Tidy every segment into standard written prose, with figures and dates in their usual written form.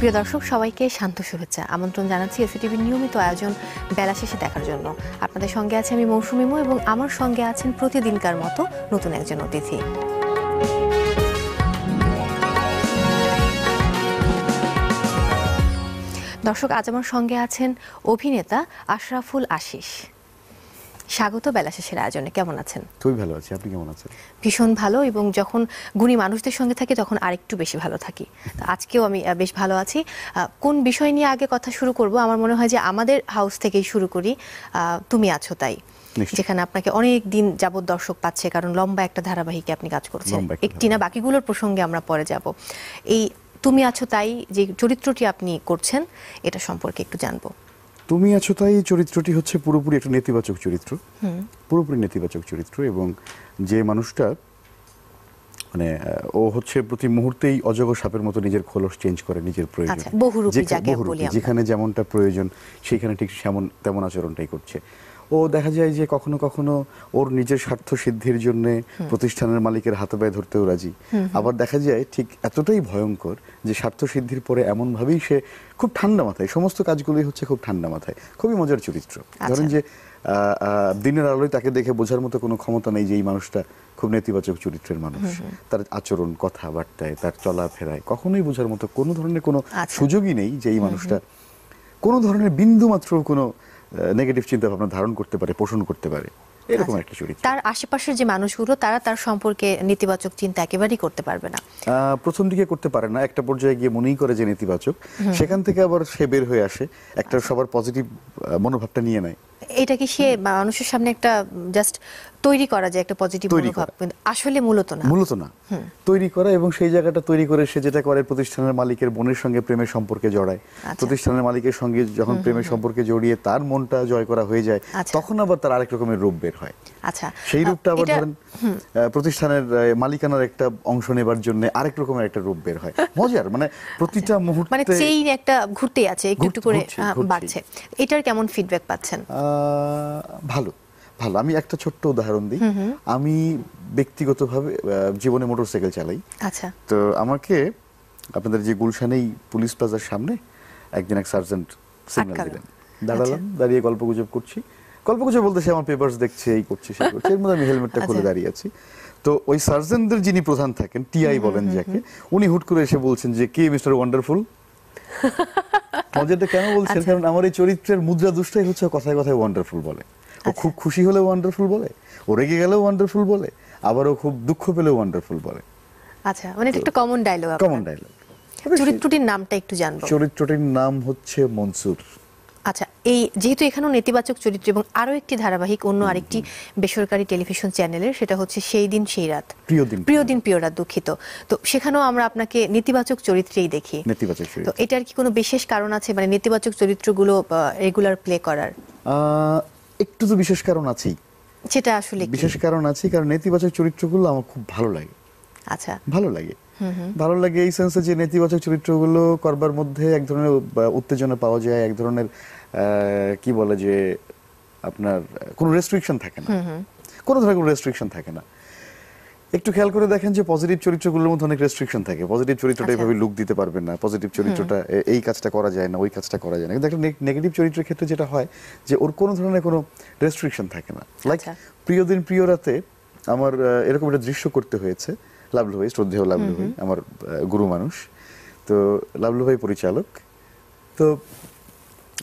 প্রিয় দর্শক, সবাইকে শান্ত শুভেচ্ছা। আমন্ত্রণ জানাচ্ছি এসিটিভির নিয়মিত আয়োজন বেলা শেষে দেখার জন্য। আপনাদের সঙ্গে আছে আমি মৌসুমী মৌ এবং আমার সঙ্গে আছেন প্রতিদিনকার মতো নতুন একজন অতিথি। দর্শক, আজ আমার সঙ্গে আছেন অভিনেতা আশরাফুল আশিস। স্বাগত বেলা শেষের আয়োজনে। কেমন আছেন? খুবই ভালো আছি, আপনি কেমন আছেন? ভীষণ ভালো, এবং যখন গুণী মানুষদের সঙ্গে থাকি তখন আরেকটু বেশি ভালো থাকি। আজকেও আমি বেশ ভালো আছি। কোন বিষয় নিয়ে আগে কথা শুরু করব? আমার মনে হয় যে আমাদের হাউস থেকেই শুরু করি। তুমি আছো তাই, যেখানে আপনাকে অনেক দিন যাবত দর্শক পাচ্ছে, কারণ লম্বা একটা ধারাবাহিকে আপনি কাজ করছেন। একটি না, বাকিগুলোর প্রসঙ্গে আমরা পরে যাব। এই তুমি আছো তাই যে চরিত্রটি আপনি করছেন, এটা সম্পর্কে একটু জানবো। তুমি আছো তাই চরিত্রটি হচ্ছে পুরোপুরি একটা নেতিবাচক চরিত্র, পুরোপুরি নেতিবাচক চরিত্র। এবং যে মানুষটা মানে ও হচ্ছে প্রতি মুহূর্তেই অজগর সাপের মতো নিজের খোলস চেঞ্জ করে নিজের প্রয়োজন, যেখানে যেমনটা প্রয়োজন সেইখানে ঠিক তেমন আচরণটাই করছে। ও দেখা যায় যে কখনো কখনো ওর নিজের স্বার্থ সিদ্ধির জন্য প্রতিষ্ঠানের মালিকের হাতে পায়ে ধরতেও রাজি। আবার দেখা যায় ঠিক এতটাই ভয়ঙ্কর যে স্বার্থ সিদ্ধির পরে এমনভাবেই সে খুব ঠান্ডা মাথায় সমস্ত কাজগুলোই হচ্ছে খুব ঠান্ডা মাথায়। খুবই মজার চরিত্র। ধরেন যে দিনের আলোয় তাকে দেখে বোঝার মতো কোনো ক্ষমতা নেই যে এই মানুষটা খুব নেতিবাচক চরিত্রের মানুষ। তার আচরণ, কথাবার্তায়, তার চলাফেরায় কখনোই বোঝার মতো কোনো ধরনের কোনো সুযোগই নেই যে এই মানুষটা কোনো ধরনের বিন্দু মাত্র কোনো নেগেটিভ চিন্তা ভাবনা ধারণ করতে পারে, পোষণ করতে পারে, এরকম একটা চরিত্র। তার আশেপাশের যে মানুষগুলো তারা তার সম্পর্কে নেতিবাচক চিন্তা একেবারেই করতে পারবে না। প্রথম দিকে করতে পারে না, একটা পর্যায়ে গিয়ে মনেই করে যে নেতিবাচক, সেখান থেকে আবার সে বের হয়ে আসে, একটা সবার পজিটিভ মনোভাবটা নিয়ে নেয়। এটা কি সে মানুষের সামনে একটা জাস্ট তৈরি করা যায় একটা পজিটিভ মনোভাব, কিন্তু আসলে মূলত না তৈরি করা। এবং সেই জায়গাটা তৈরি করে সে যেটা করে, প্রতিষ্ঠানের মালিকের বোনের সঙ্গে প্রেমের সম্পর্কে জড়ায়। প্রতিষ্ঠানের মালিকের সঙ্গে যখন প্রেমের সম্পর্কে জড়িয়ে তার মনটা জয় করা হয়ে যায়, তখন আবার তার আরেক রকমের রূপ বের হয়। সেই রূপটা আবার ধরেন প্রতিষ্ঠানের মালিকানার একটা অংশ নেবার জন্য আরেক রকমের একটা রূপ বের হয়। মজার, মানে প্রতিটা মুহূর্তে মানে চেইন একটা ঘুরতে আছে, একটু করে বাড়ছে। এটার কেমন ফিডব্যাক পাচ্ছেন? ভালো ভালো। আমি একটা ছোট্ট উদাহরণ দিই। আমি ব্যক্তিগতভাবে জীবনে মোটরসাইকেল চালাই। তো আমাকে আপনাদের যে গুলশানেই পুলিশ প্লাজার সামনে একদিন এক সার্জেন্ট সিগন্যাল দিলেন। দাঁড়ালাম, দাঁড়িয়ে গল্পগুজব করছি। গল্পগুজব বলতে সে আমার পেপারস দেখছে, এই করছে সেই করছে, এর মধ্যে আমি হেলমেটটা খুলে দাঁড়িয়ে আছি। তো ওই সার্জেন্টদের যিনি প্রধান থাকেন, টিআই বলেন যাকে, উনি হুট করে এসে বলছেন যে কে মিস্টার ওয়ান্ডারফুল। মজাটা কেন বলছেন, কারণ আমার এই চরিত্রের মুদ্রা দুষ্টাই হচ্ছে কথায় কথায় ওয়ান্ডারফুল বলে। ও খুব খুশি হলেও ওয়ান্ডারফুল বলে, ও রেগে গেলেও ওয়ান্ডারফুল বলে, আবার ও খুব দুঃখ পেলেও ওয়ান্ডারফুল বলে। আচ্ছা, মানে এটা একটা কমন ডায়লগ। Common dialogue. চরিত্রটির নামটা একটু জানবো। চরিত্রটির নাম হচ্ছে মনসুর। আচ্ছা, এই যেহেতু এখানেও নেতিবাচক চরিত্র এবং আরো একটি ধারাবাহিক অন্য আরেকটি বেসরকারি টেলিভিশন চ্যানেলের, সেটা হচ্ছে সেই দিন সেই রাত, প্রিয় দিন প্রিয় রাত, দুঃখিত। তো সেখানেও আমরা আপনাকে নেতিবাচক চরিত্রেই দেখি। নেতিবাচক চরিত্র। তো এটার কি কোনো বিশেষ কারণ আছে, মানে নেতিবাচক চরিত্রগুলো রেগুলার প্লে করার? একটু তো বিশেষ কারণ আছেই। সেটা আসলে বিশেষ কারণ আছে, কারণ নেতিবাচক চরিত্রগুলো আমার খুব ভালো লাগে। আচ্ছা, ভালো লাগে, ভালো লাগে এই সেন্সে যে নেতিবাচক চরিত্রগুলো করবার মধ্যে এক ধরনের উত্তেজনা পাওয়া যায়, এক ধরনের কি বলে যে আপনার কোনো রেস্ট্রিকশন থাকে না, কোনো ধরনের কোনো রেস্ট্রিকশন থাকে না। একটু খেয়াল করে দেখেন যে পজিটিভ চরিত্রগুলোর মধ্যে অনেক রেস্ট্রিকশন থাকে। পজিটিভ চরিত্রটা এইভাবে লুক দিতে পারবে না, পজিটিভ চরিত্রটা এই কাজটা করা যায় না, ওই কাজটা করা যায় না। কিন্তু একটা নেগেটিভ চরিত্রের ক্ষেত্রে যেটা হয় যে ওর কোনো ধরনের কোনো রেস্ট্রিকশন থাকে না। লাইক প্রিয় দিন প্রিয় রাতে আমার এরকম একটা দৃশ্য করতে হয়েছে। লাভলু ভাই, শ্রদ্ধেয় লাভলু ভাই আমার গুরু মানুষ, তো লাভলু ভাই পরিচালক। তো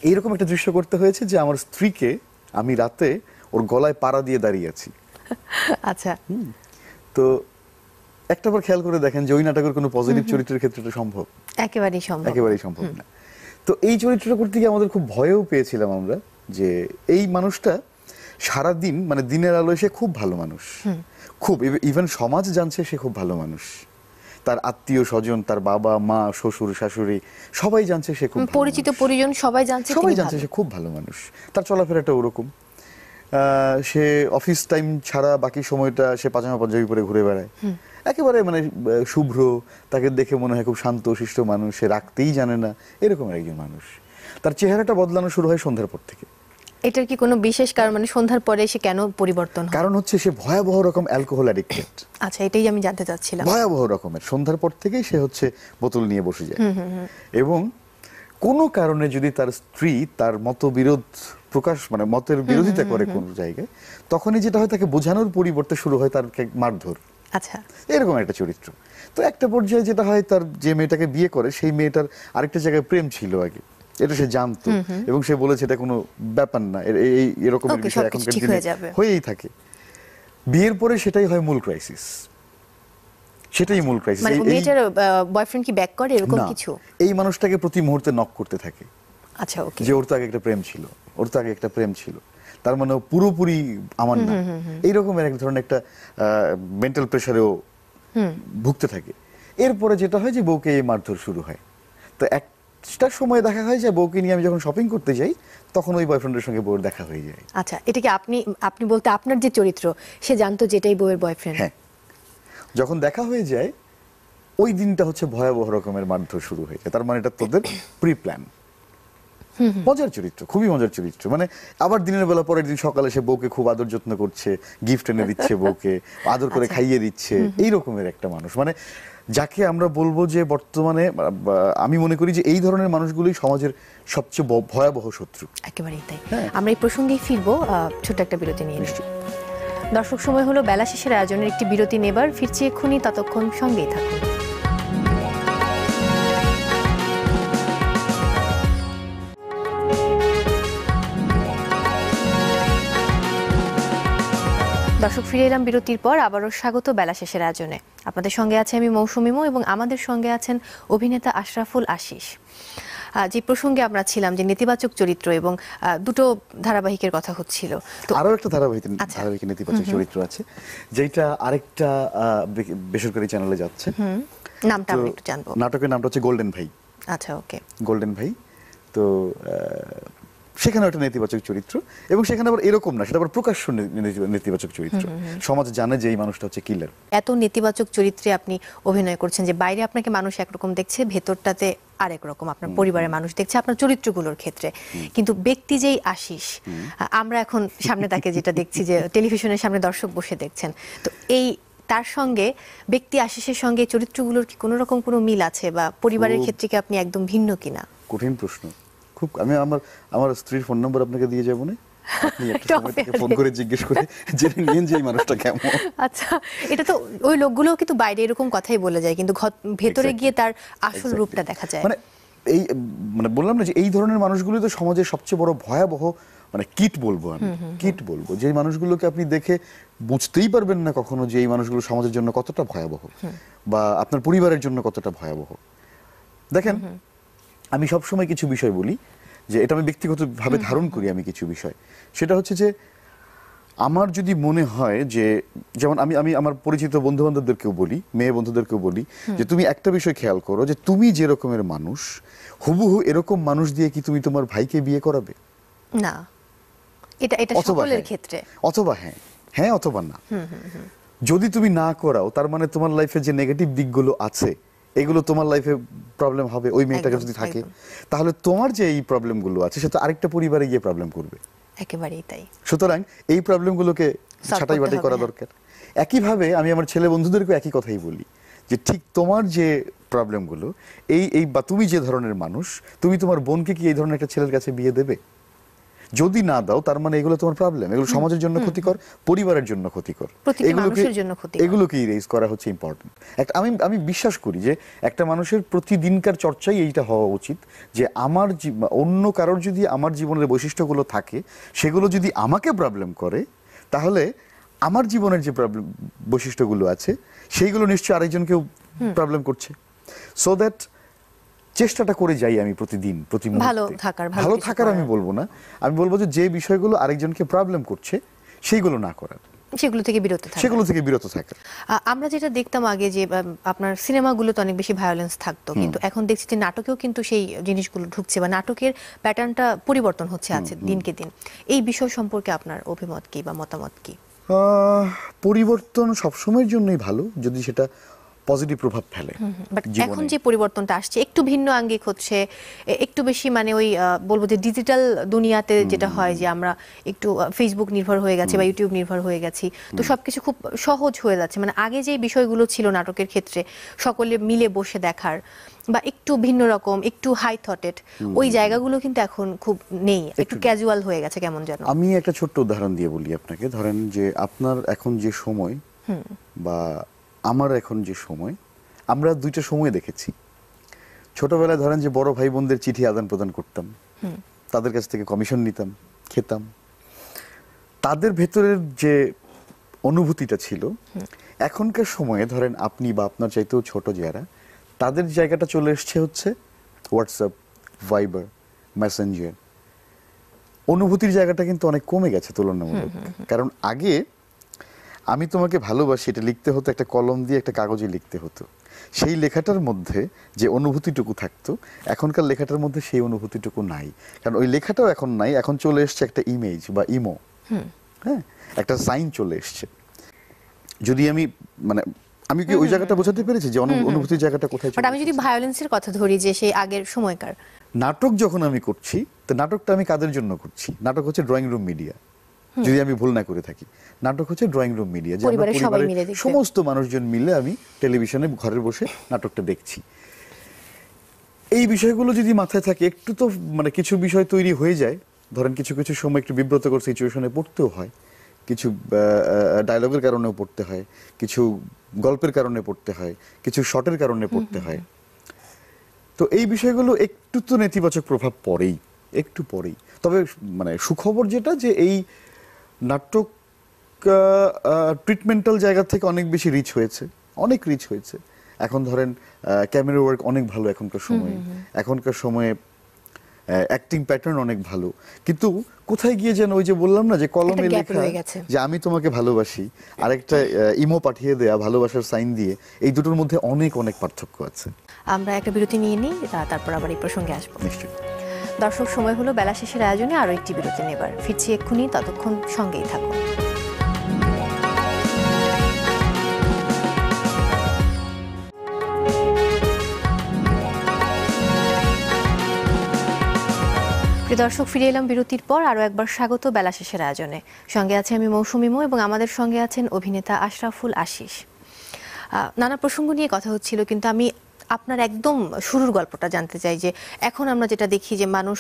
এইরকম একটা দৃশ্য করতে হয়েছে যে আমার স্ত্রীকে আমি রাতে ওর গলায় পাড়া দিয়ে দাঁড়িয়ে আছি। আচ্ছা, তো একটাবার খেয়াল করে দেখেন যে ওই নাটকের কোনো পজিটিভ চরিত্রের ক্ষেত্রে এটা সম্ভব? একেবারেই সম্ভব না। তো এই চরিত্রটা করতে গিয়ে আমাদের খুব ভয়ও পেয়েছিলাম আমরা, যে এই মানুষটা সারাদিন মানে দিনের আলোয় সে খুব ভালো মানুষ, খুব, ইভেন সমাজ জানছে সে খুব ভালো মানুষ, তার আত্মীয় স্বজন, তার বাবা মা শ্বশুর শাশুড়ি সবাই জানছে সে খুব পরিচিত পরিজন সবাই জানছে সে খুব ভালো মানুষ। তার চলাফেরাটা ওরকম। সে অফিস টাইম ছাড়া বাকি সময়টা সে পাজামা পাঞ্জাবি পরে ঘুরে বেড়ায়, একেবারে মানে শুভ্র, তাকে দেখে মনে হয় খুব শান্ত শিষ্ট মানুষ, সে রাখতেই জানে না, এরকম একজন মানুষ। তার চেহারাটা বদলানো শুরু হয় সন্ধ্যার পর থেকে। এটার কি কোনো বিশেষ কারণ, মানে সন্ধ্যার পরে সে কেন পরিবর্তন হয়? কারণ হচ্ছে সে ভয়াবহ রকম অ্যালকোহল অ্যাডিক্টেড। আচ্ছা, এটাই আমি জানতে চাচ্ছিলাম। ভয়াবহ রকমের সন্ধ্যার পর থেকেই সে হচ্ছে বোতল নিয়ে বসে যায়। এবং কোনো কারণে যদি তার স্ত্রী তার মতবিরোধ প্রকাশ, মানে মতের বিরোধিতা করে কোনো জায়গায়, তখনই যেটা হয় তাকে বোঝানোর পরিবর্তে শুরু হয় তার মারধর। আচ্ছা, এরকম একটা চরিত্র। তো একটা পর্যায়ে যেটা হয়, তার যে মেয়েটাকে বিয়ে করে সেই মেয়েটার আরেকটা জায়গায় প্রেম ছিল আগে, এটা সে জানতো এবং সে বলেছে এটা কোনো ব্যাপার না, এই এরকমের ওকে, বিষয় সবকিছু এখনকার ঠিক দিনে হয়ে যাবে। হয়েই থাকে। বিয়ের পরে সেটাই হয় মূল ক্রাইসিস, সেটাই মূল ক্রাইসিস। মানে মেয়েটার বয়ফ্রেন্ড কি ব্যাক করে এরকম কিছু? এই মানুষটাকে প্রতি মুহূর্তে নক করতে থাকে। আচ্ছা, ওকে। যে ওর তো আগে একটা প্রেম ছিল, ওর তো আগে একটা প্রেম ছিল, তার মানে ও পুরোপুরি আমার না, এইরকমের এক ধরনের একটা মেন্টাল প্রেসারেও ভুগতে থাকে। এরপরে যেটা হয় যে বউকে এই মারধর শুরু হয়। তো একটা সময় দেখা হয় যে বউকে নিয়ে আমি যখন শপিং করতে যাই, তখন ওই বয়ফ্রেন্ডের সঙ্গে বউর দেখা হয়ে যায়। আচ্ছা, এটা কি আপনি বলতে আপনার যে চরিত্র সে জানতো যেটাই বউয়ের বয়ফ্রেন্ড? হ্যাঁ, যখন দেখা হয়ে যায় ওই দিনটা হচ্ছে ভয়াবহ রকমের মারধর শুরু হয়ে যায়। তার মানে এটা তোদের প্রি প্ল্যান। মজার চরিত্র, খুবই মজার চরিত্র। মানে আবার দিনের বেলা পরের দিন সকালে সে বউকে খুব আদর যত্ন করছে, গিফট এনে দিচ্ছে বউকে, আদর করে খাইয়ে দিচ্ছে, এই রকমের একটা মানুষ। মানে যাকে আমরা বলবো যে বর্তমানে আমি মনে করি যে এই ধরনের মানুষগুলোই সমাজের সবচেয়ে ভয়াবহ শত্রু। একেবারেই তাই। আমরা এই প্রসঙ্গেই ফিরবো, ছোট একটা বিরতি নিয়ে। দর্শক, সময় হলো বেলা শেষের আয়োজনের একটি বিরতি নেবার। ফিরছি এক্ষুনি, ততক্ষণ সঙ্গেই থাকুন। দর্শক, ফিরে এলাম বিরতির পর। আবারও স্বাগত বেলা শেষের আয়োজনে। আপনাদের সঙ্গে আছে আমি মৌসুমিমো এবং আমাদের সঙ্গে আছেন অভিনেতা আশরাফুল আশিস। যে প্রসঙ্গে আমরা ছিলাম যে নেতিবাচক চরিত্র এবং দুটো ধারাবাহিকের কথা হচ্ছিল, তো আরো একটা ধারাবাহিক নেতিবাচক চরিত্র আছে যেটা আরেকটা বেসরকারি চ্যানেলে যাচ্ছে। নামটা আমি একটু জানবো। নাটকের নামটা হচ্ছে গোল্ডেন ভাই। আচ্ছা, ওকে। গোল্ডেন ভাই। তো সেখানে একটা নেতিবাচক চরিত্র, এবং সেখানে আবার এরকম না, সেটা আবার প্রকাশ্য নেতিবাচক চরিত্র। সমাজ জানে যে এই মানুষটা হচ্ছে কিলার। এত নেতিবাচক চরিত্রে আপনি অভিনয় করছেন যে বাইরে আপনাকে মানুষ একরকম দেখছে, ভেতরটাতে আরেক রকম আপনার পরিবারের মানুষ দেখছে আপনার চরিত্রগুলোর ক্ষেত্রে। কিন্তু ব্যক্তি যেই আশিস, আমরা এখন সামনে তাকে যেটা দেখছি যে টেলিভিশনের সামনে দর্শক বসে দেখছেন, তো এই তার সঙ্গে ব্যক্তি আশিসের সঙ্গে চরিত্রগুলোর কি কোনো রকম কোনো মিল আছে, বা পরিবারের ক্ষেত্রে কি আপনি একদম ভিন্ন কিনা? কঠিন প্রশ্ন খুব। আমি আমার স্ত্রীর ফোন নম্বর আপনাকে দিয়ে যাবো না, আপনি একটা সময় থেকে ফোন করে জিজ্ঞেস করে জেনে নিন যে এই মানুষটা কেমন। আচ্ছা, এটা তো ওই লোকগুলো কিন্তু বাইরে এরকম কথাই বলে যায়, কিন্তু ভেতরে গিয়ে তার আসল রূপটা দেখা যায়। মানে এই মানে বললাম না যে এই ধরনের মানুষগুলো তো সমাজের সবচেয়ে বড় ভয়াবহ, মানে কিট বলবো আমি, কিট বলবো। যে মানুষগুলোকে আপনি দেখে বুঝতেই পারবেন না কখনো যে এই মানুষগুলো সমাজের জন্য কতটা ভয়াবহ, বা আপনার পরিবারের জন্য কতটা ভয়াবহ। দেখেন, আমি সবসময় কিছু বিষয় বলি যে এটা আমি ব্যক্তিগতভাবে ধারণ করি। আমি কিছু বিষয়, সেটা হচ্ছে যে আমার যদি মনে হয় যে, যেমন আমি আমার পরিচিত বন্ধু বান্ধবদেরকেও বলি, মেয়ে বন্ধুদেরকেও বলি যে তুমি একটা বিষয় খেয়াল করো, যে তুমি যে রকমের মানুষ, হুবহু এরকম মানুষ দিয়ে কি তুমি তোমার ভাইকে বিয়ে করাবে? না, এটা সকলের ক্ষেত্রে। অথবা হ্যাঁ অথবা না। যদি তুমি না করাও, তার মানে তোমার লাইফে যে নেগেটিভ দিকগুলো আছে এগুলো তোমার লাইফে প্রবলেম হবে। ওই মেয়েটাকে যদি থাকে, তাহলে তোমার যে এই প্রবলেমগুলো আছে সেটা আরেকটা পরিবারে গিয়ে প্রবলেম করবে। একেবারেই তাই। সুতরাং এই প্রবলেমগুলোকে ছাঁটাই বাটাই করা দরকার। একইভাবে আমি আমার ছেলে বন্ধুদেরকে একই কথাই বলি যে ঠিক তোমার যে প্রবলেমগুলো, এই বা তুমি যে ধরনের মানুষ, তুমি তোমার বোনকে কি এই ধরনের একটা ছেলের কাছে বিয়ে দেবে? যদি না দাও, তার মানে এগুলো তোমার প্রবলেম, এগুলো সমাজের জন্য ক্ষতিকর, পরিবারের জন্য ক্ষতিকর, এগুলোকে ইরেজ করা হচ্ছে ইম্পর্টেন্ট। আমি বিশ্বাস করি যে একটা মানুষের প্রতিদিনকার চর্চাই এইটা হওয়া উচিত যে আমার অন্য কারোর যদি আমার জীবনের বৈশিষ্ট্যগুলো থাকে, সেগুলো যদি আমাকে প্রবলেম করে, তাহলে আমার জীবনের যে বৈশিষ্ট্যগুলো আছে সেইগুলো নিশ্চয়ই আরেকজনকেও প্রবলেম করছে। সো দ্যাট চেষ্টাটা করে যাই আমি প্রতিদিন, প্রতি মুহূর্তে ভালো থাকার। আমি বলবো না, আমি বলবো যে বিষয়গুলো আরেকজনকে প্রবলেম করছে সেইগুলো না করার, সেগুলো থেকে বিরত থাকা। আমরা যেটা দেখতাম আগে যে আপনার সিনেমাগুলোতে অনেক বেশি ভায়োলেন্স থাকতো, কিন্তু এখন দেখছি যে নাটকেও কিন্তু সেই জিনিসগুলো ঢুকছে, বা নাটকের প্যাটার্নটা পরিবর্তন হচ্ছে আছে দিনকে দিন। এই বিষয় সম্পর্কে আপনার অভিমত কি বা মতামত কি? পরিবর্তন সবসময়ের জন্যই ভালো, যদি সেটা পজিটিভ প্রভাব ফেলে বাট এখন জীবনে। যে পরিবর্তনটা আসছে একটু ভিন্ন আঙ্গিক হচ্ছে, একটু বেশি মানে ওই বলবো যে ডিজিটাল দুনিয়াতে যেটা হয় যে আমরা একটু ফেসবুক নির্ভর হয়ে গেছি বা ইউটিউব নির্ভর হয়ে গেছি, তো সবকিছু খুব সহজ হয়ে যাচ্ছে। মানে আগে যে বিষয়গুলো ছিল নাটকের ক্ষেত্রে সকলে মিলে বসে দেখার বা একটু ভিন্ন রকম, একটু হাই থটেড, ওই জায়গাগুলো কিন্তু এখন খুব নেই, একটু ক্যাজুয়াল হয়ে গেছে কেমন যেন। আমি একটা ছোট্ট উদাহরণ দিয়ে বলি আপনাকে। ধরেন যে আপনার এখন যে সময় বা আমার এখন যে সময়, আমরা দুইটা সময় দেখেছি। ছোটবেলায় ধরেন যে বড় ভাই বোনদের চিঠি আদান প্রদান করতাম, তাদের কাছ থেকে কমিশন নিতাম, খেতাম। তাদের ভেতরের যে অনুভূতিটা ছিল, এখনকার সময়ে ধরেন আপনি বা আপনার চাইতেও ছোট যারা, তাদের জায়গাটা চলে এসছে হচ্ছে হোয়াটসঅ্যাপ, ভাইবার, মেসেঞ্জার। অনুভূতির জায়গাটা কিন্তু অনেক কমে গেছে তুলনামূলক। কারণ আগে আমি তোমাকে ভালোবাসি এটা লিখতে হতো একটা কলম দিয়ে, একটা কাগজে লিখতে হতো। সেই লেখাটার মধ্যে যে অনুভূতিটুকু থাকতো, এখনকার লেখাটার মধ্যে সেই অনুভূতিটুকু নাই। কারণ ওই লেখাটাও এখন নাই, এখন চলে এসছে একটা ইমেজ বা ইমো, হ্যাঁ, একটা সাইন চলে এসছে। যদি আমি মানে আমি কি ওই জায়গাটা বোঝাতে পেরেছি যে অনুভূতির জায়গাটা কোথায় বাট আমি যদি ভায়োলেন্সের কথা ধরি যে সেই আগের সময়কার নাটক যখন আমি করছি, তো নাটকটা আমি কাদের জন্য করছি? নাটক হচ্ছে ড্রয়িং রুম মিডিয়া, যদি আমি ভুল না করে থাকি। নাটক হচ্ছে ড্রয়িং রুম মিডিয়া, যে আমরা পরিবারের সবাই পরিবারের মিলে দেখবে। সমস্ত মানুষজন মিলে আমি টেলিভিশনে ঘরে বসে নাটকটা দেখছি। এই বিষয়গুলো যদি মাথায় থাকে, একটু তো মানে কিছু বিষয় তৈরি হয়ে যায়। ধরেন কিছু কিছু সময় একটু বিব্রতকর সিচুয়েশনে পড়তেও হয়, কিছু ডায়লগের কারণেও পড়তে হয়, কিছু গল্পের কারণে পড়তে হয়, কিছু শটের কারণে পড়তে হয়। তো এই বিষয়গুলো একটু তো নেতিবাচক প্রভাব পড়েই, একটু পড়েই। তবে মানে সুখবর যেটা, যে এই নাটক ট্রিটমেন্টাল জায়গা থেকে অনেক বেশি রিচ হয়েছে, অনেক রিচ হয়েছে। এখন ধরেন ক্যামেরা ওয়ার্ক অনেক ভালো এখনকার সময়ে অ্যাক্টিং প্যাটার্ন অনেক ভালো। কিন্তু কোথায় গিয়ে যেন ওই যে বললাম না যে কলমে একটা gap লেখা রয়ে গেছে। যে আমি তোমাকে ভালোবাসি, আরেকটা ইমো পাঠিয়ে দেয়া ভালোবাসার সাইন দিয়ে, এই দুটোর মধ্যে অনেক অনেক পার্থক্য আছে। আমরা একটা বিরতি নিয়ে নিই, তারপর আবার এই প্রসঙ্গে আসবো। নিশ্চয়ই। দর্শক, সময় হলো বেলা শেষের আয়োজনে আরো একটি বিরতি নেবার। ফিরছি এক্ষুনি, ততক্ষণ সঙ্গেই থাকুন। প্রিয় দর্শক, ফিরে এলাম বিরতির পর। আরও একবার স্বাগত বেলা শেষের আয়োজনে। সঙ্গে আছে আমি মৌসুমী মো, এবং আমাদের সঙ্গে আছেন অভিনেতা আশরাফুল আশিস। নানা প্রসঙ্গ নিয়ে কথা হচ্ছিল, কিন্তু আমি আপনার একদম শুরুর গল্পটা জানতে চাই। যে এখন আমরা যেটা দেখি যে মানুষ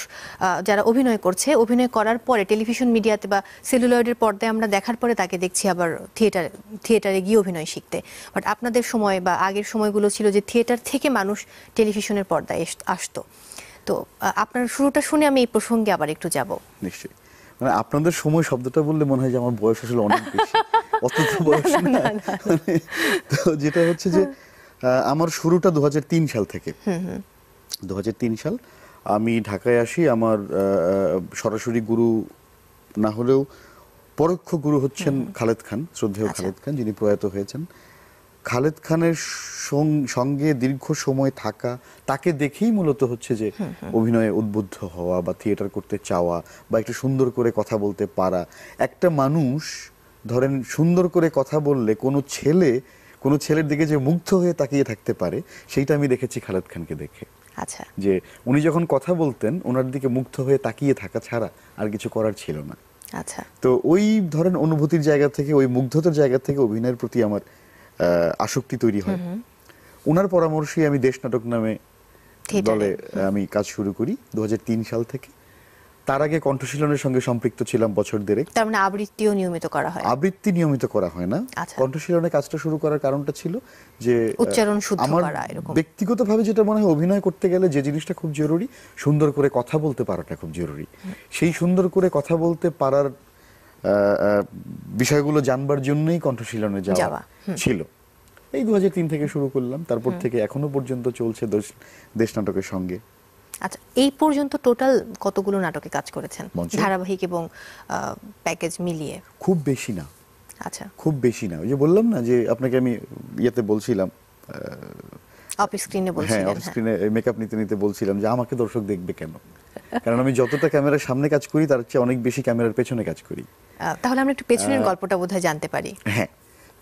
যারা অভিনয় করছে, অভিনয় করার পরে টেলিভিশন মিডিয়াতে বা সেলুলয়েডের পর্দায় আমরা দেখার পরে তাকে দেখছি আবার থিয়েটারে গিয়ে অভিনয় শিখতে। বাট আপনাদের সময় বা আগের সময়গুলো ছিল যে থিয়েটার থেকে মানুষ টেলিভিশনের পর্দায় আসতো। তো আপনার শুরুটা শুনে আমি এই প্রসঙ্গে আবার একটু যাব। নিশ্চয়ই। মানে আপনাদের সময় শব্দটা বললে মনে হয় যে আমার বয়স আসলে অনেক বেশি, অত তো বয়স না। মানে তো যেটা হচ্ছে যে আমার শুরুটা 2003 সাল থেকে। 2003 সাল আমি ঢাকায় আসি। আমার সরাসরি গুরু না হলেও পরোক্ষ গুরু হচ্ছেন খালেদ খান, শ্রদ্ধেয় খালেদ খান, যিনি প্রয়াত হয়েছেন। খালেদ খানের সঙ্গে দীর্ঘ সময় থাকা, তাকে দেখেই মূলত হচ্ছে যে অভিনয়ে উদ্বুদ্ধ হওয়া বা থিয়েটার করতে চাওয়া বা একটু সুন্দর করে কথা বলতে পারা। একটা মানুষ ধরেন সুন্দর করে কথা বললে কোনো ছেলের দিকে যে মুগ্ধ হয়ে তাকিয়ে থাকতে পারে, সেইটা আমি দেখেছি খালেদ খানকে দেখে। আচ্ছা, যে উনি যখন কথা বলতেন, ওনার দিকে মুগ্ধ হয়ে তাকিয়ে থাকা ছাড়া আর কিছু করার ছিল না। আচ্ছা। তো ওই ধরেন অনুভূতির জায়গা থেকে, ওই মুগ্ধতার জায়গা থেকে অভিনয়ের প্রতি আমার আসক্তি তৈরি হয়। ওনার পরামর্শে আমি দেশ নাটক নামে দলে আমি কাজ শুরু করি 2003 সাল থেকে। তার আগে কণ্ঠশীলনের সঙ্গে সম্পৃক্ত ছিলাম বছর দেড়েক। তার মানে আবৃত্তিও নিয়মিত করা হয়? আবৃত্তি নিয়মিত করা হয় না। কণ্ঠশীলনের কাজটা শুরু করার কারণটা ছিল যে উচ্চারণ শুদ্ধ করা। এরকম ব্যক্তিগতভাবে যেটা মনে হয়, অভিনয় করতে গেলে যে জিনিসটা খুব জরুরি, সুন্দর করে কথা বলতে পারাটা খুব জরুরি। সেই সুন্দর করে কথা বলতে পারার বিষয়গুলো জানবার জন্যই কণ্ঠশীলনে যাওয়া ছিল। এই 2003 থেকে শুরু করলাম, তারপর থেকে এখনো পর্যন্ত চলছে দেশ নাটকের সঙ্গে। আচ্ছা, এই পর্যন্ত টোটাল কতগুলো নাটকে কাজ করেছেন, ধারাবাহিক এবং প্যাকেজ মিলিয়ে? খুব বেশি না। আচ্ছা, খুব বেশি না। ওই যে বললাম না যে আপনাকে আমি ইয়েতে বলছিলাম, অফ স্ক্রিনে বলছিলেন। অফ স্ক্রিনে মেকআপ নিতে নিতে বলছিলাম যে আমাকে দর্শক দেখবে কেন? কারণ আমি যতটা ক্যামেরার সামনে কাজ করি, তার চেয়ে অনেক বেশি ক্যামেরার পেছনে কাজ করি। তাহলে আমরা একটু পেছনের গল্পটা বোধহয় জানতে পারি। হ্যাঁ,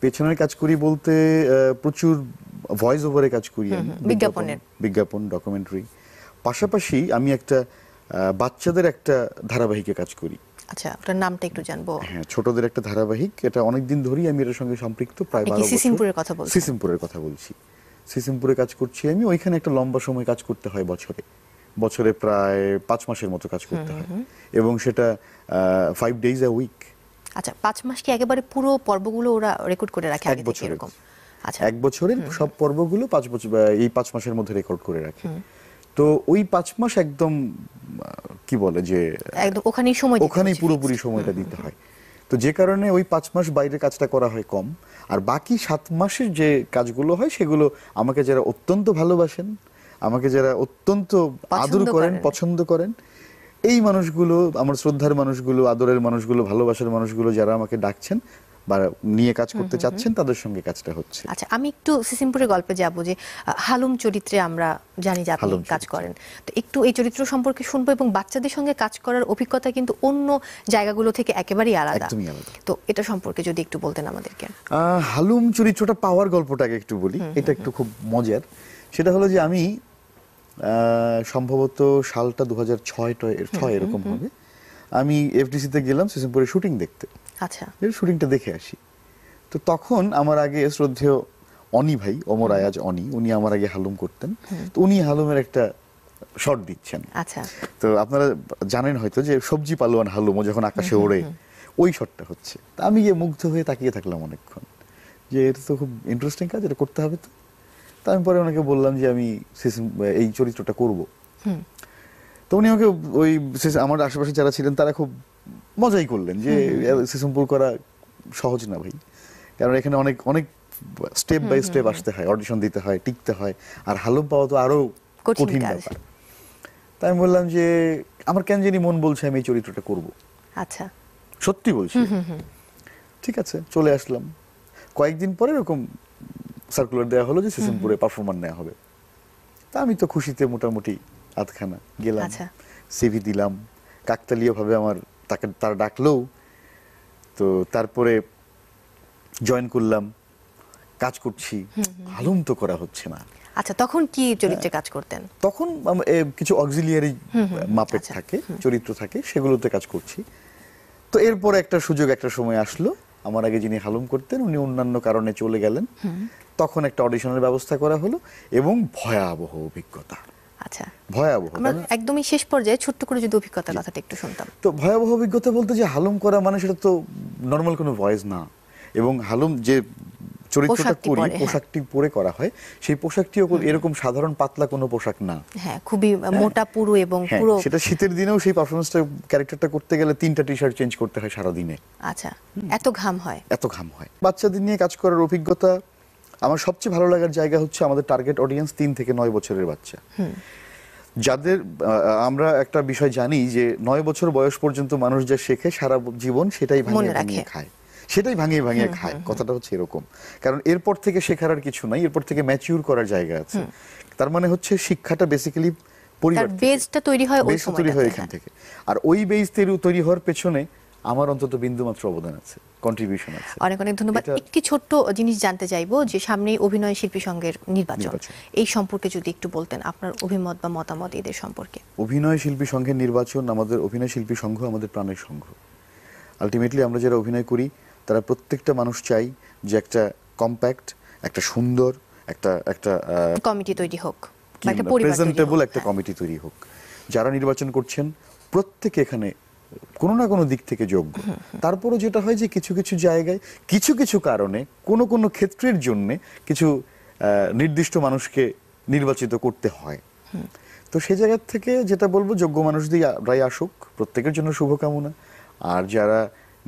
পেছনের কাজ করি বলতে প্রচুর ভয়েস ওভারে কাজ করি আমি, বিজ্ঞাপনের। বিজ্ঞাপন, ডকুমেন্টারি। পাশাপাশি আমি একটা বাচ্চাদের একটা ধারাবাহিকে কাজ করি। আচ্ছা, ওটার নামটা একটু জানবো। হ্যাঁ, ছোটদের একটা ধারাবাহিক, এটা অনেকদিন ধরেই আমি এর সঙ্গে সম্পৃক্ত, প্রায় আপনি 12 কি বছর। সিসিমপুরের কথা বলছেন? সিসিমপুরের কথা বলছি। সিসিমপুরে কাজ করছি আমি, ওইখানে একটা লম্বা সময় কাজ করতে হয় বছরে প্রায় 5 মাসের মতো কাজ করতে হয়, এবং সেটা 5 days a week। আচ্ছা, 5 মাস কি একেবারে পুরো পর্বগুলো ওরা রেকর্ড করে রাখে এক আগে থেকে বছরের। এরকম? আচ্ছা, এক বছরের সব পর্বগুলো 5 বছর এই 5 মাসের মধ্যে রেকর্ড করে রাখে। তো ওই 5 মাস একদম কি বলে যে একদম ওখানেই সময় দিতে ওখানেই হচ্ছে, পুরোপুরি fixed। সময়টা দিতে হয়। তো যে কারণে ওই 5 মাস বাইরে কাজটা করা হয় কম, আর বাকি 7 মাসের যে কাজগুলো হয় সেগুলো আমাকে যারা অত্যন্ত ভালোবাসেন, আমাকে যারা অত্যন্ত আদর করেন, পছন্দ করেন, এই মানুষগুলো, আমার শ্রদ্ধার মানুষগুলো, আদরের মানুষগুলো, ভালোবাসার মানুষগুলো যারা আমাকে ডাকছেন বা নিয়ে কাজ করতে চাচ্ছেন, তাদের সঙ্গে কাজটা হচ্ছে। আচ্ছা, আমি একটু সিসিমপুরের গল্পে যাব, যে হালুম চরিত্রে আমরা জানি যে আপনি হালুম কাজ চরিত্রে। করেন, তো একটু এই চরিত্র সম্পর্কে শুনবো, এবং বাচ্চাদের সঙ্গে কাজ করার অভিজ্ঞতা কিন্তু অন্য জায়গাগুলো থেকে একেবারেই আলাদা, একদমই আলাদা। তো এটা সম্পর্কে যদি একটু বলতেন আমাদেরকে। হালুম চরিত্রটা পাওয়ার গল্পটাকে একটু বলি, এটা একটু খুব মজার। সেটা হলো যে আমি সম্ভবত সালটা 2006 এরকম হবে, আমি এফডিসিতে গেলাম সিসিমপুরে শুটিং দেখতে। আচ্ছা, শুটিংটা দেখে আসি। তো তখন আমার আগে শ্রদ্ধেয় অনি ভাই, ওমর আয়াজ অনি, উনি আমার আগে হালুম করতেন। তো উনি হালুমের একটা শট দিচ্ছেন। আচ্ছা, তো আপনারা জানেন হয়তো যে সবজি পালোয়ান হালুম, ও যখন আকাশে ওড়ে, ওই শটটা হচ্ছে। তা আমি গিয়ে মুগ্ধ হয়ে তাকিয়ে থাকলাম অনেকক্ষণ, যে এটা তো খুব ইন্টারেস্টিং কাজ, এটা করতে হবে। তো আমি পরে ওনাকে বললাম যে আমি এই চরিত্রটা করব। তো উনি আমাকে ওই আমার আশেপাশে যারা ছিলেন তারা খুব মজাই করলেন, যে সিসিমপুর করা সহজ না ভাই, কারণ এখানে অনেক অনেক স্টেপ বাই স্টেপ আসতে হয়, অডিশন দিতে হয়, টিকতে হয়, আর হালুম পাওয়া তো আরো কঠিন ব্যাপার। তাই আমি বললাম যে আমার কেন জানি মন বলছে আমি এই চরিত্রটা করব। আচ্ছা, সত্যি বলছি। ঠিক আছে, চলে আসলাম। কয়েকদিন পরে এরকম সার্কুলার দেওয়া হলো যে সিসিমপুরে পারফর্মার নেওয়া হবে। তা আমি তো খুশিতে মোটামুটি আধখানা গেলাম, সিভি দিলাম, কাকতালীয় ভাবে আমার তারা ডাকলো। তো তারপরে জয়েন করলাম, কাজ করছি, হালুম তো করা হচ্ছে না। আচ্ছা, তখন কি চরিত্রে কাজ করতেন? তখন কিছু অক্সিলিয়ারি মাপেট থাকে, চরিত্র থাকে, সেগুলোতে কাজ করছি। তো এরপর একটা সুযোগ একটা সময় আসলো, আমার আগে যিনি হালুম করতেন উনি অন্যান্য কারণে চলে গেলেন। তখন একটা অডিশনের ব্যবস্থা করা হলো, এবং ভয়াবহ অভিজ্ঞতা। আচ্ছা, ভয়াবহ। আমরা একদমই শেষ পর্যায়ে ছোট্ট করে যদি অভিজ্ঞতার কথাটা একটু শুনতাম। তো ভয়াবহ অভিজ্ঞতা বলতে, যে হালুম করা মানে সেটা তো নর্মাল কোনো ভয়েস না, এবং হালুম যে চরিত্রটা করি, পোশাকটি পরে করা হয়, সেই পোশাকটিও এরকম সাধারণ পাতলা কোনো পোশাক না। হ্যাঁ, খুবই মোটা পুরো, এবং পুরো সেটা শীতের দিনেও সেই পারফরমেন্সটা, ক্যারেক্টারটা করতে গেলে 3টা টি-শার্ট চেঞ্জ করতে হয় সারা দিনে। আচ্ছা, এত ঘাম হয়? এত ঘাম হয়। বাচ্চাদের নিয়ে কাজ করার অভিজ্ঞতা আমার সবচেয়ে ভালো লাগার জায়গা হচ্ছে আমাদের টার্গেট অডিয়েন্স 3 থেকে 9 বছরের বাচ্চা, যাদের আমরা একটা বিষয় জানি যে 9 বছর বয়স পর্যন্ত মানুষ যা শেখে সারা জীবন সেটাই ভাঙিয়ে ভাঙিয়ে খায়, সেটাই ভাঙিয়ে ভাঙিয়ে খায়। কথাটা হচ্ছে এরকম, কারণ এরপর থেকে শেখার আর কিছু নাই, এরপর থেকে ম্যাচিউর করার জায়গা আছে। তার মানে হচ্ছে শিক্ষাটা বেসিক্যালি পরিবার থেকে, বেসটা তৈরি হয় ওই বেসটা তৈরি হয় এখান থেকে। আর ওই বেস তৈরি হওয়ার পেছনে আমার অন্তত বিন্দুমাত্র অবদান আছে, কন্ট্রিবিউশন আছে। অনেক অনেক ধন্যবাদ। একটি ছোট্ট জিনিস জানতে চাইবো, যে সামনেই অভিনয় শিল্পী সংঘের নির্বাচন, এই সম্পর্কে যদি একটু বলতেন আপনার অভিমত বা মতামত এদের সম্পর্কে। অভিনয় শিল্পী সংঘের নির্বাচন, আমাদের অভিনয় শিল্পী সংঘ আমাদের প্রাণের সংঘ। আলটিমেটলি আমরা যারা অভিনয় করি তারা প্রত্যেকটা মানুষ চাই যে একটা কম্প্যাক্ট, একটা সুন্দর, একটা কমিটি তৈরি হোক, একটা প্রেজেন্টেবল একটা কমিটি তৈরি হোক। যারা নির্বাচন করছেন প্রত্যেকে এখানে কোনো না কোনো দিক থেকে যোগ্য। তারপরও যেটা হয় যে কিছু কিছু জায়গায় কিছু কিছু কারণে কোনো কোনো ক্ষেত্রের জন্য কিছু নির্দিষ্ট মানুষকে নির্বাচিত করতে হয়। তো সেই জায়গা থেকে যেটা বলবো, যোগ্য মানুষরাই আসুক, প্রত্যেকের জন্য শুভকামনা। আর যারা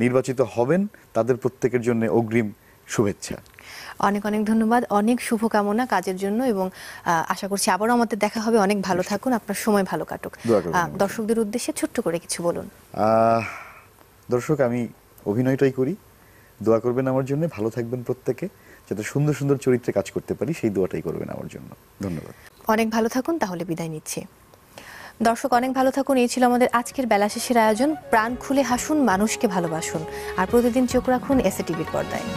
নির্বাচিত হবেন তাদের প্রত্যেকের জন্য অগ্রিম শুভেচ্ছা। অনেক অনেক ধন্যবাদ, অনেক শুভকামনা কাজের জন্য, এবং আশা করছি আবারও আমাদের দেখা হবে। অনেক ভালো থাকুন, আপনার সময় ভালো কাটুক। দর্শকদের উদ্দেশ্যে ছোট্ট করে কিছু বলুন। দর্শক, আমি অভিনয়টাই করি, দোয়া করবেন আমার জন্য, ভালো থাকবেন প্রত্যেকে, যাতে সুন্দর সুন্দর চরিত্রে কাজ করতে পারি সেই দোয়াটাই করবেন আমার জন্য। ধন্যবাদ। অনেক ভালো থাকুন, তাহলে বিদায় নিচ্ছি। দর্শক, অনেক ভালো থাকুন। এই ছিল আমাদের আজকের বেলা শেষের আয়োজন। প্রাণ খুলে হাসুন, মানুষকে ভালোবাসুন, আর প্রতিদিন চোখ রাখুন এসএ টিভির পর্দায়।